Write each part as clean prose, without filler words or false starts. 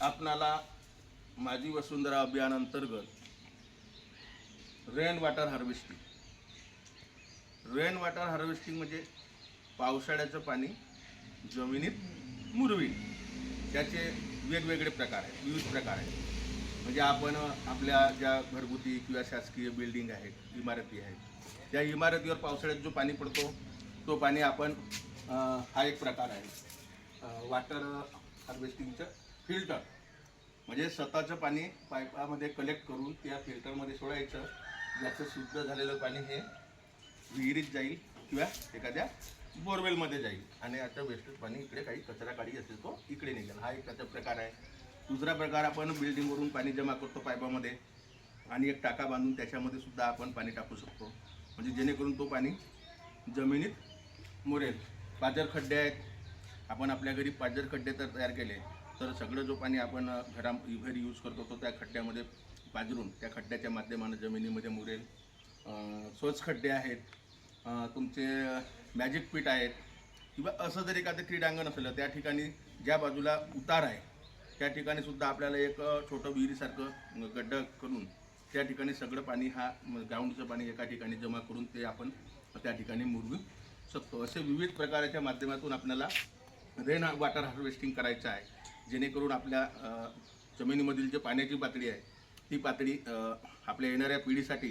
आपणाला माझी वसुंधरा अभियान अंतर्गत रेन वॉटर हार्वेस्टिंग म्हणजे पावसाळ्याचं पाणी जमिनीत मुरवी, त्याचे वेगवेगळे प्रकार आहेत, विविध प्रकार आहेत. म्हणजे आपण आपल्या ज्या घरगुती किंवा शासकीय बिल्डिंग आहेत, इमारती आहेत, त्या इमारतीवर पावसाळ्यात जो पाणी पडतो तो पाणी आपण हा एक प्रकार आहे वॉटर हार्वेस्टिंगचं फिल्टर. म्हणजे स्वतःचं पाणी पाईपामध्ये कलेक्ट करून त्या फिल्टरमध्ये सोडायचं, ज्याचं शुद्ध झालेलं पाणी हे विहिरीत जाईल किंवा एखाद्या बोरवेलमध्ये जाईल आणि आता वेस्टेज पाणी इकडे काही कचरा काढी असेल तो इकडे निघेल. हा एक त्याचा प्रकार आहे. दुसरा प्रकार, आपण बिल्डिंगवरून पाणी जमा करतो पाईपामध्ये आणि एक टाका बांधून त्याच्यामध्ये सुद्धा आपण पाणी टाकू शकतो, म्हणजे जेणेकरून तो पाणी जमिनीत मुरेल. पाझर खड्डे आहेत, आपण आपल्या घरी पाझर खड्डे तर तयार केले तर सगळं जो पाणी आपण घरी यूज करतो तो त्या खड्ड्यामध्ये पाझरून त्या खड्ड्याच्या माध्यमाने जमिनीमध्ये मुरेल. स्वच्छ खड्डे आहेत, तुमचे मॅजिक पीट आहेत, किंवा असं जर एखादं क्रीडांगण असलं त्या ठिकाणी ज्या बाजूला उतार आहे त्या ठिकाणी सुद्धा आपल्याला एक छोटं विहिरीसारखं गड्डा करून त्या ठिकाणी सगळं पाणी, हा ग्राउंडचं पाणी एका ठिकाणी जमा करून ते आपण त्या ठिकाणी मुरवू शकतो. असे विविध प्रकारच्या माध्यमातून आपल्याला रेन वॉटर हार्वेस्टिंग करायचं आहे, जेणेकरून आपल्या जमिनीमधील जे पाण्याची पातळी आहे ती पातळी आपल्या येणाऱ्या पिढीसाठी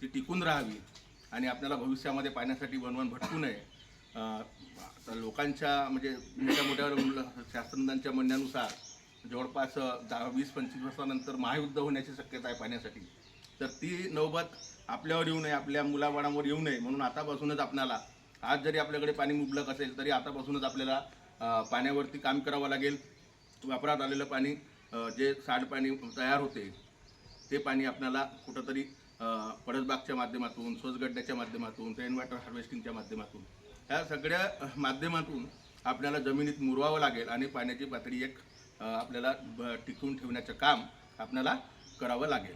ती टिकून राहावी आणि आपल्याला भविष्यामध्ये पाण्यासाठी वणवण भटकू नये. तर लोकांच्या म्हणजे मोठ्या शास्त्रज्ञांच्या म्हणण्यानुसार जवळपास 20-25 वर्षानंतर महायुद्ध होण्याची शक्यता आहे पाण्यासाठी. तर ती नौबत आपल्यावर येऊ नये, आपल्या मुलाबाळांवर येऊ नये म्हणून आतापासूनच आपल्याला, आज जरी आपल्याकडे पाणी मुबलक असेल तरी आतापासूनच आपल्याला पाण्यावरती काम करावं लागेल. वापरात आलेलं पाणी, जे सांडपाणी तयार होते ते पाणी आपल्याला कुठंतरी परसबागच्या माध्यमातून, स्वच्छगड्ड्याच्या माध्यमातून, रेन वॉटर हार्वेस्टिंगच्या माध्यमातून, ह्या सगळ्या माध्यमातून आपल्याला जमिनीत मुरवावं लागेल आणि पाण्याची पातळी एक आपल्याला टिकवून ठेवण्याचं काम आपल्याला करावं लागेल.